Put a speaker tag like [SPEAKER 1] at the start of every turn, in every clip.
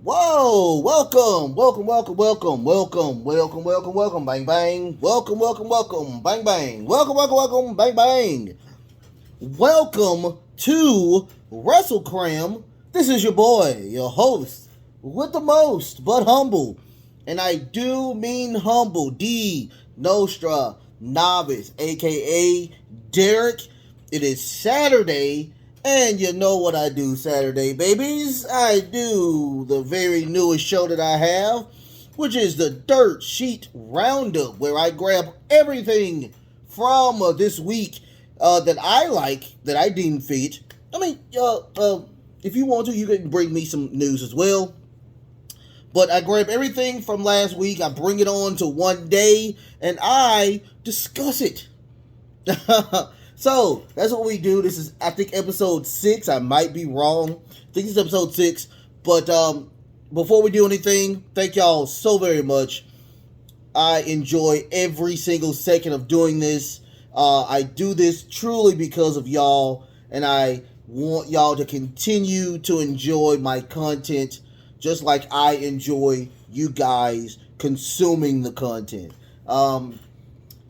[SPEAKER 1] Whoa, welcome, bang, bang. Welcome, bang, bang. Welcome, bang, bang. Welcome to WrestleCram. This is your boy, your host, with the most, but humble. And I do mean humble, D. Nostra Novice, aka Derek. It is Saturday, and you know what I do Saturday, babies. I do the very newest show that I have, which is the Dirtsheet Roundup, where I grab everything from this week that I like, that I deem fit. I mean, if you want to, you can bring me some news as well. But I grab everything from last week, I bring it on to one day, and I discuss it. So that's what we do. This is, I think, episode 6. I might be wrong. I think it's episode 6. But before we do anything, thank y'all so very much. I enjoy every single second of doing this. I do this truly because of y'all, and I want y'all to continue to enjoy my content just like I enjoy you guys consuming the content.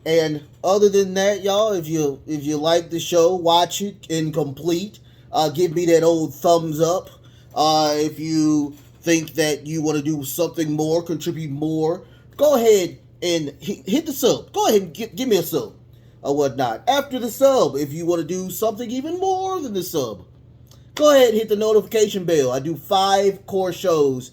[SPEAKER 1] And other than that, y'all, if you like the show, watch it incomplete. Give me that old thumbs up. If you think that you want to do something more, contribute more, go ahead and hit the sub. Go ahead and give me a sub or whatnot. After the sub, if you want to do something even more than the sub, go ahead and hit the notification bell. I do 5 core shows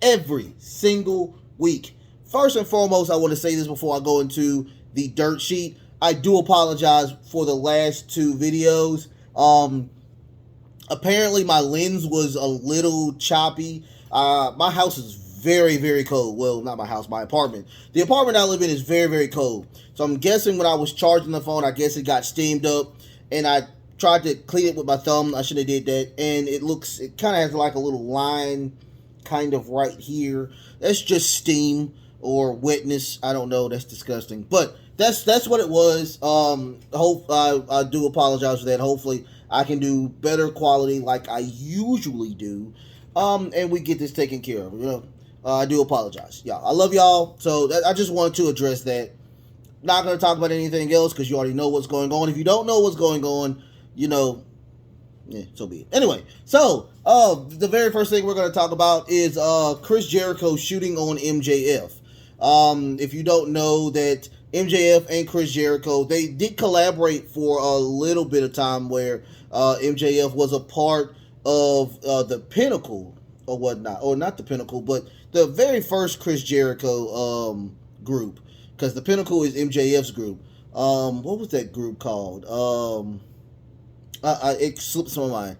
[SPEAKER 1] every single week. First and foremost, I want to say this before I go into the dirt sheet. I do apologize for the last 2 videos. Apparently my lens was a little choppy. My house is very, very cold. Well, not my house, my apartment. The apartment I live in is very, very cold. So I'm guessing when I was charging the phone, I guess it got steamed up, and I tried to clean it with my thumb. I should have did that, and it kind of has like a little line kind of right here. That's just steam or wetness. I don't know. That's disgusting, but that's what it was. I do apologize for that. Hopefully I can do better quality like I usually do, and we get this taken care of. I do apologize, y'all. I love y'all. So I just wanted to address that. Not going to talk about anything else because you already know what's going on. If you don't know what's going on, so be it. Anyway, so the very first thing we're going to talk about is Chris Jericho shooting on MJF. If you don't know that MJF and Chris Jericho, they did collaborate for a little bit of time where MJF was a part of the Pinnacle or whatnot, or not the Pinnacle, but the very first Chris Jericho group, because the Pinnacle is MJF's group. What was that group called? It slips my mind.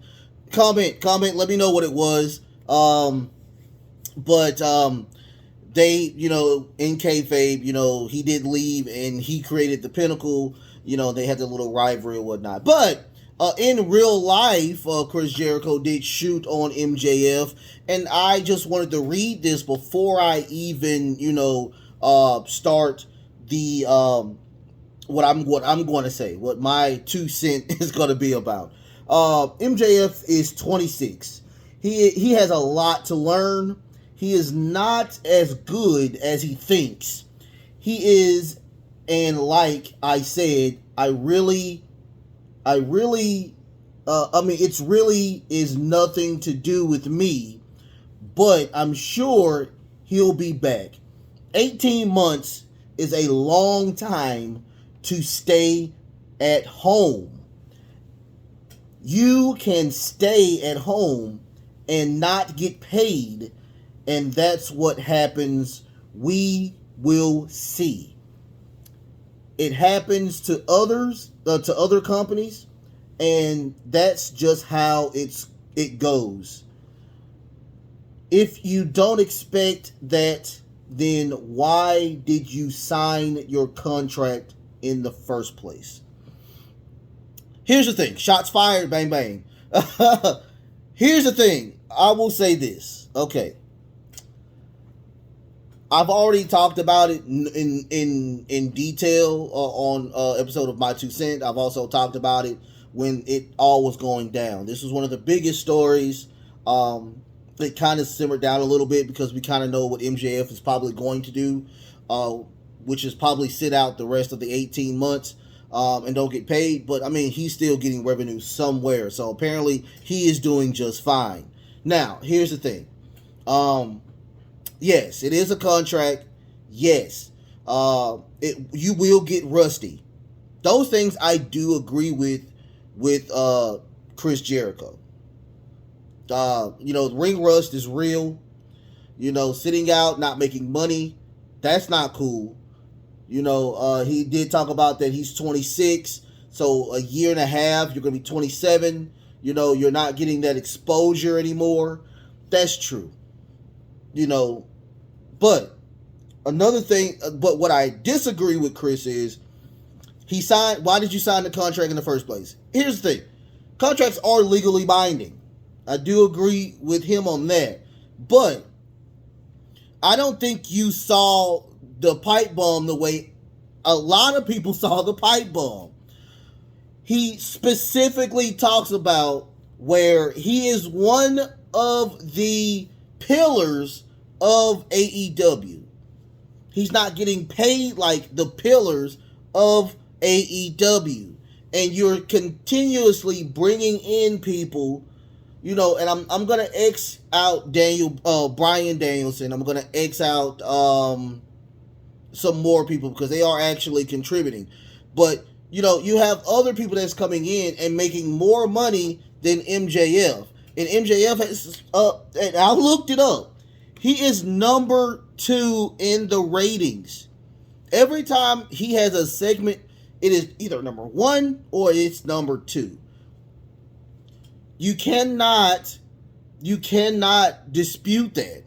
[SPEAKER 1] Comment. Let me know what it was. But they, in kayfabe, he did leave and he created the Pinnacle. They had the little rivalry or whatnot. But in real life, Chris Jericho did shoot on MJF, and I just wanted to read this before I even, start the what I'm going to say, what my 2 cents is going to be about. MJF is 26. He has a lot to learn. He is not as good as he thinks. He is, and like I said, it really is nothing to do with me, but I'm sure he'll be back. 18 months is a long time to stay at home. You can stay at home and not get paid, and that's what happens. We will see. It happens to others, to other companies, and that's just how it goes. If you don't expect that, then why did you sign your contract in the first place? Here's the thing. Shots fired, bang, bang. Here's the thing. I will say this. Okay. I've already talked about it in detail on episode of My 2 Cents. I've also talked about it when it all was going down. This was one of the biggest stories it kind of simmered down a little bit because we kind of know what MJF is probably going to do, which is probably sit out the rest of the 18 months and don't get paid. But, I mean, he's still getting revenue somewhere. So, apparently, he is doing just fine. Now, here's the thing. Yes, it is a contract. Yes. You will get rusty. Those things I do agree with Chris Jericho. Ring rust is real. Sitting out, not making money, that's not cool. He did talk about that he's 26, so a year and a half, you're going to be 27. You're not getting that exposure anymore. That's true. But another thing, but what I disagree with Chris is, why did you sign the contract in the first place? Here's the thing. Contracts are legally binding. I do agree with him on that. But I don't think you saw the pipe bomb the way a lot of people saw the pipe bomb. He specifically talks about where he is one of the pillars of AEW. He's not getting paid like the pillars of AEW. And you're continuously bringing in people, and I'm going to X out Bryan Danielson. I'm going to X out some more people because they are actually contributing. But, you have other people that's coming in and making more money than MJF. And MJF has, and I looked it up, he is number 2 in the ratings. Every time he has a segment, it is either number 1 or it's number 2. You cannot dispute that.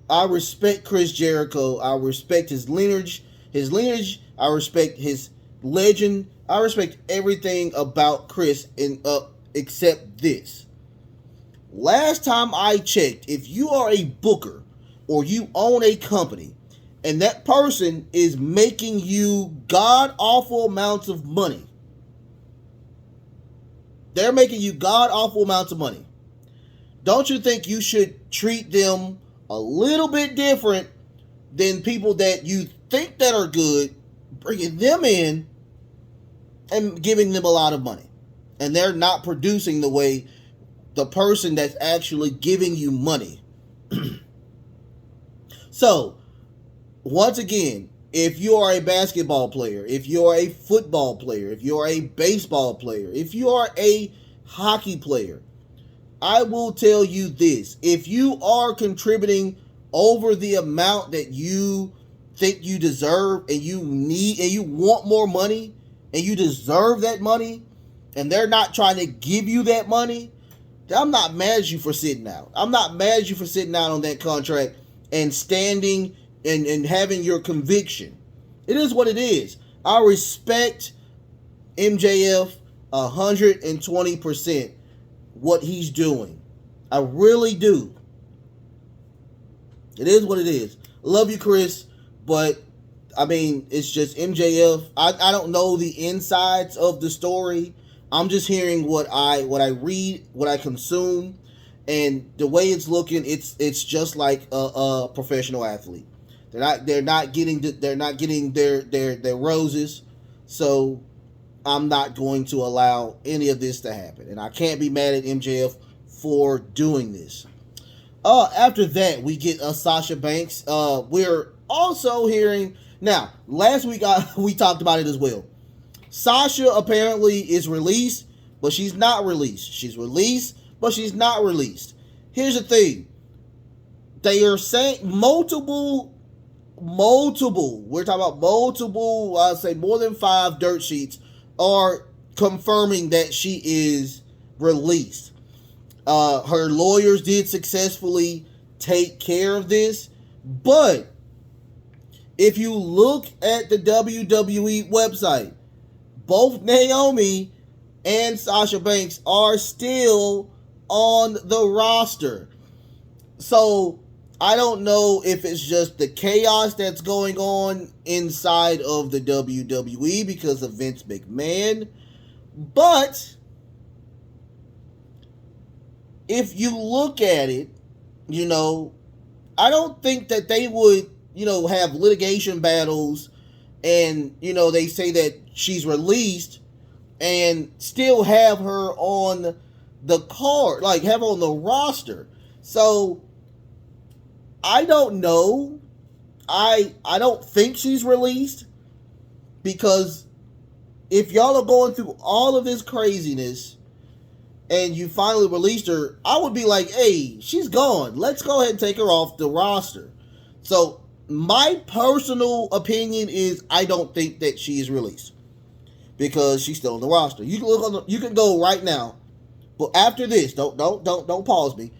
[SPEAKER 1] I respect Chris Jericho. I respect his lineage. I respect his legend. I respect everything about Chris except this. Last time I checked, if you are a booker or you own a company and that person is making you god-awful amounts of money, they're making you god-awful amounts of money, don't you think you should treat them a little bit different than people that you think that are good, bringing them in and giving them a lot of money, and they're not producing the way the person that's actually giving you money? So, once again, if you are a basketball player, if you are a football player, if you are a baseball player, if you are a hockey player, I will tell you this. If you are contributing over the amount that you think you deserve and you need and you want more money and you deserve that money and they're not trying to give you that money, I'm not mad at you for sitting out. I'm not mad at you for sitting out on that contract and standing and having your conviction. It is what it is. I respect MJF 120% what he's doing. I really do. It is what it is. Love you, Chris, but I mean, it's just MJF. I don't know the insides of the story. I'm just hearing what I read, what I consume, and the way it's looking, it's just like a professional athlete. They're not getting their roses, so I'm not going to allow any of this to happen, and I can't be mad at MJF for doing this. After that, we get Sasha Banks. We're also hearing now. Last week we talked about it as well. Sasha apparently is released, but she's not released. She's released, but she's not released. Here's the thing. They are saying multiple, we're talking about multiple, I'd say more than 5 dirt sheets are confirming that she is released. Her lawyers did successfully take care of this, but if you look at the WWE website, both Naomi and Sasha Banks are still on the roster. So I don't know if it's just the chaos that's going on inside of the WWE because of Vince McMahon, but if you look at it, you know, I don't think that they would, have litigation battles and, they say that she's released and still have her on the card, like have her on the roster. So I don't know. I don't think she's released because if y'all are going through all of this craziness and you finally released her, I would be like, hey, she's gone. Let's go ahead and take her off the roster. So my personal opinion is I don't think that she is released because she's still on the roster. You can look on you can go right now. But after this, don't pause me.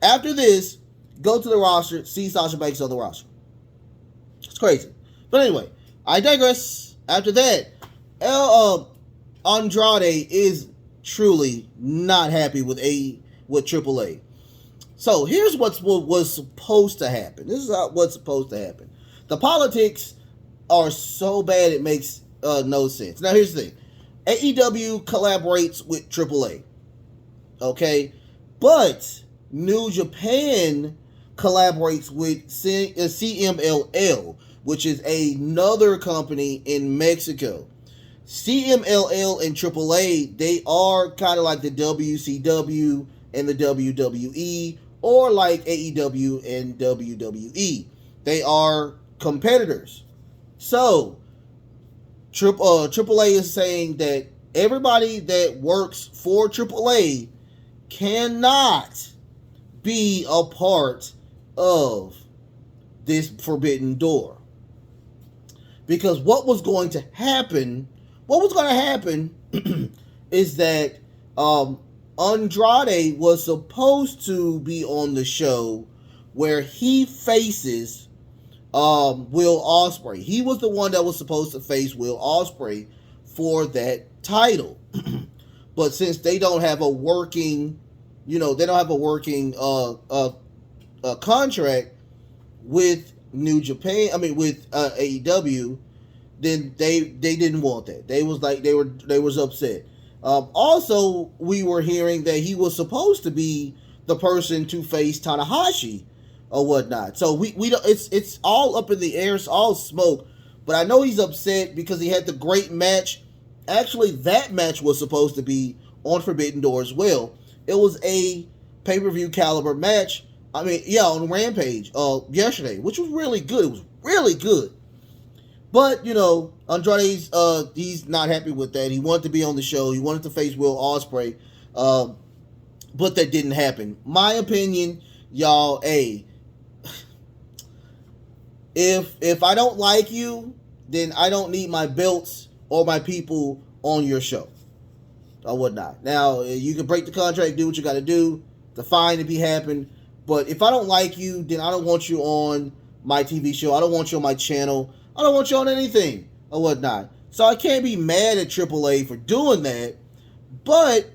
[SPEAKER 1] After this, go to the roster, see Sasha Banks on the roster. It's crazy. But anyway, I digress. After that, Andrade is truly not happy with AAA. So here's what was supposed to happen. This is what's supposed to happen. The politics are so bad it makes no sense. Now here's the thing. AEW collaborates with AAA. Okay? But New Japan collaborates with CMLL, which is another company in Mexico. CMLL and AAA, they are kind of like the WCW and the WWE, or like AEW and WWE. They are competitors. So, AAA is saying that everybody that works for AAA cannot be a part of this Forbidden Door. Because what was going to happen is that Andrade was supposed to be on the show where he faces Will Ospreay. He was the one that was supposed to face Will Ospreay for that title. But since they don't have a working, contract with New Japan, with AEW, then they didn't want that. They was upset. Also, we were hearing that he was supposed to be the person to face Tanahashi or whatnot. So we don't, it's all up in the air. It's all smoke. But I know he's upset because he had the great match. Actually, that match was supposed to be on Forbidden Door as well. It was a pay-per-view caliber match. On Rampage yesterday, which was really good. It was really good. But, Andrade's, he's not happy with that. He wanted to be on the show. He wanted to face Will Ospreay. But that didn't happen. My opinion, y'all, if I don't like you, then I don't need my belts or my people on your show. I would not. Now, you can break the contract, do what you got to do. It's fine if it happen. But if I don't like you, then I don't want you on my TV show. I don't want you on my channel. I don't want you on anything or whatnot. So I can't be mad at AAA for doing that. But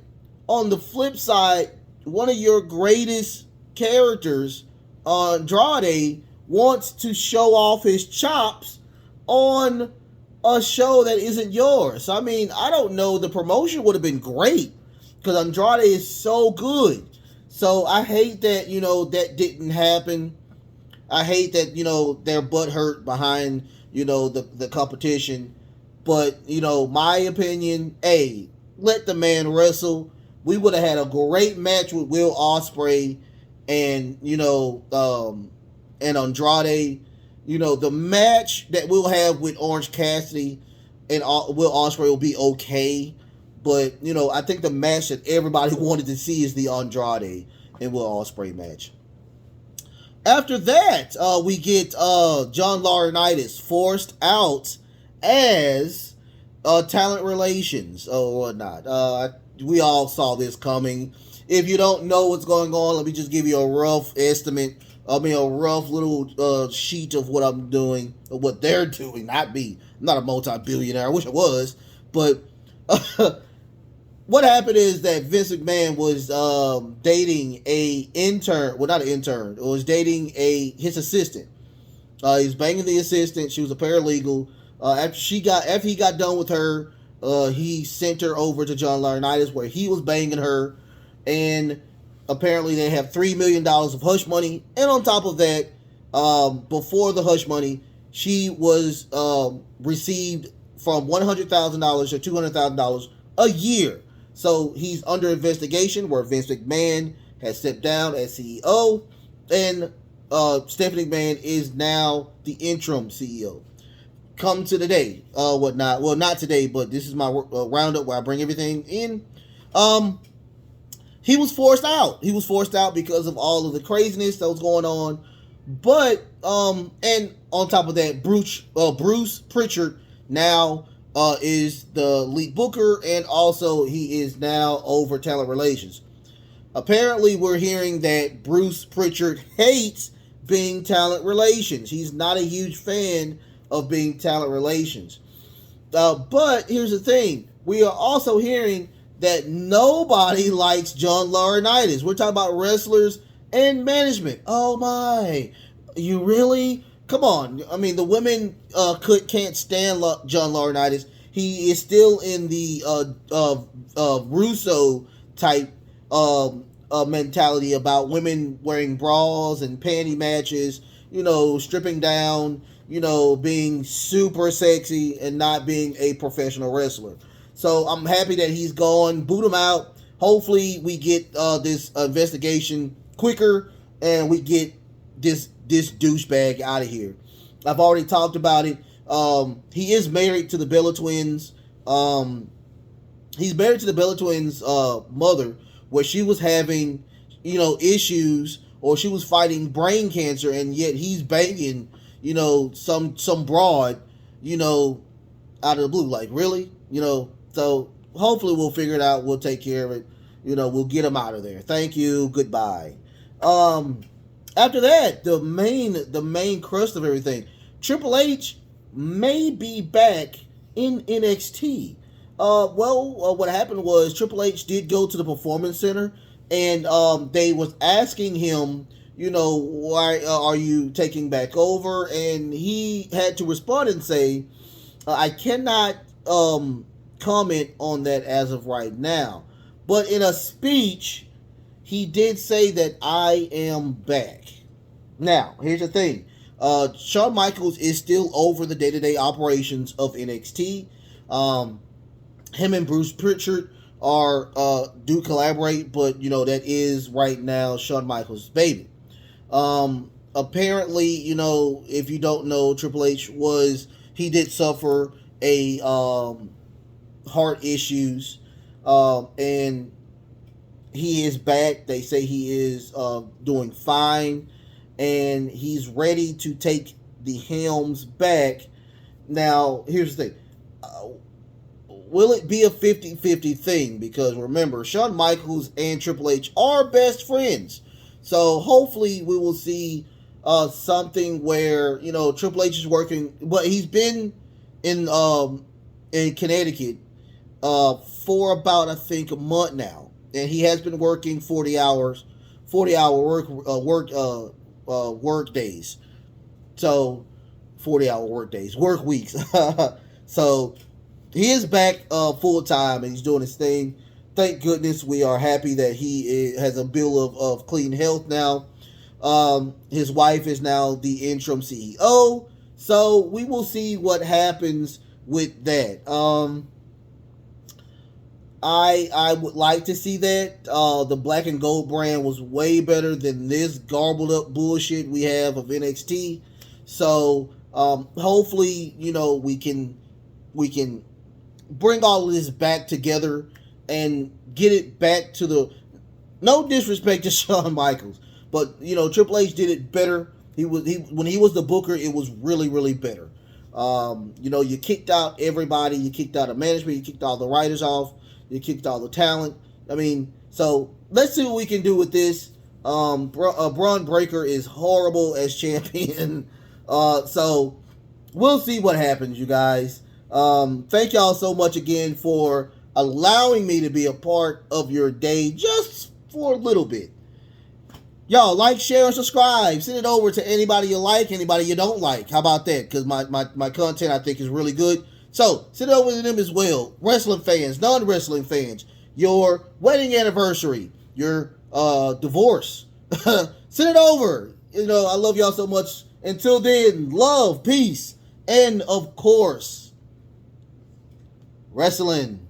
[SPEAKER 1] on the flip side, one of your greatest characters, Andrade, wants to show off his chops on a show that isn't yours. I don't know. The promotion would have been great because Andrade is so good. So I hate that, that didn't happen. I hate that, their butt hurt behind, the competition. But, my opinion, let the man wrestle. We would have had a great match with Will Ospreay and, and Andrade. The match that we'll have with Orange Cassidy and Will Ospreay will be okay. But, I think the match that everybody wanted to see is the Andrade and Will Ospreay match. After that, we get John Laurinaitis forced out as talent relations or whatnot. We all saw this coming. If you don't know what's going on, let me just give you a rough estimate. A rough little sheet of what I'm doing, or what they're doing, not me. I'm not a multi-billionaire. I wish I was. But what happened is that Vince McMahon was dating a intern. Well, not an intern. It was dating his assistant. He was banging the assistant. She was a paralegal. After he got done with her, he sent her over to John Laurinaitis where he was banging her. And Apparently, they have $3 million of hush money, and on top of that, before the hush money, she was received from $100,000 to $200,000 a year. So he's under investigation, where Vince McMahon has stepped down as CEO, and Stephanie McMahon is now the interim CEO. Come to the day, whatnot. Well, not today, but this is my roundup where I bring everything in. Um, he was forced out. He was forced out because of all of the craziness that was going on. But and on top of that, Bruce Pritchard now is the lead booker, and also he is now over talent relations. Apparently, we're hearing that Bruce Pritchard hates being talent relations. He's not a huge fan of being talent relations. But here's the thing. We are also hearing that nobody likes John Laurinaitis. We're talking about wrestlers and management. Oh my. You really? Come on. I mean, the women can't stand John Laurinaitis. He is still in the Russo type mentality about women wearing bras and panty matches, stripping down, being super sexy and not being a professional wrestler. So I'm happy that he's gone. Boot him out. Hopefully we get this investigation quicker and we get this douchebag out of here. I've already talked about it. He is married to the Bella Twins. He's married to the Bella Twins' mother, where she was having, issues, or she was fighting brain cancer, and yet he's banging, some broad, out of the blue. Like, really? So hopefully we'll figure it out. We'll take care of it. We'll get him out of there. Thank you. Goodbye. After that, the main crust of everything, Triple H may be back in NXT. What happened was Triple H did go to the Performance Center, and they was asking him, why are you taking back over? And he had to respond and say, I cannot comment on that as of right now. But in a speech, he did say that I am back. Now, here's the thing. Shawn Michaels is still over the day-to-day operations of NXT. Him and Bruce Pritchard do collaborate, but that is right now Shawn Michaels' baby. Apparently, if you don't know, Triple H he did suffer a heart issues, and he is back. They say he is doing fine, and he's ready to take the helms back. Now, here's the thing. Will it be a 50-50 thing? Because remember, Shawn Michaels and Triple H are best friends. So hopefully we will see something where, Triple H is working. But he's been in Connecticut for about, I think, a month now. And he has been working 40-hour work days. So 40-hour work days, work weeks. So he is back full time, and he's doing his thing. Thank goodness. We are happy that he has a bill of clean health now. His wife is now the interim CEO. So we will see what happens with that. I would like to see that. The black and gold brand was way better than this garbled up bullshit we have of NXT. So hopefully, we can bring all of this back together and get it back to the, no disrespect to Shawn Michaels, but Triple H did it better. When he was the booker, it was really, really better. You kicked out everybody, you kicked out the management, you kicked all the writers off, you kicked all the talent. I mean, so let's see what we can do with this. Braun Breaker is horrible as champion. So we'll see what happens, you guys. Thank y'all so much again for allowing me to be a part of your day just for a little bit. Y'all like, share, and subscribe. Send it over to anybody you like, anybody you don't like. How about that? Because my content, I think, is really good. So send it over to them as well. Wrestling fans, non-wrestling fans, your wedding anniversary, your divorce. Send it over. I love y'all so much. Until then, love, peace, and of course, wrestling.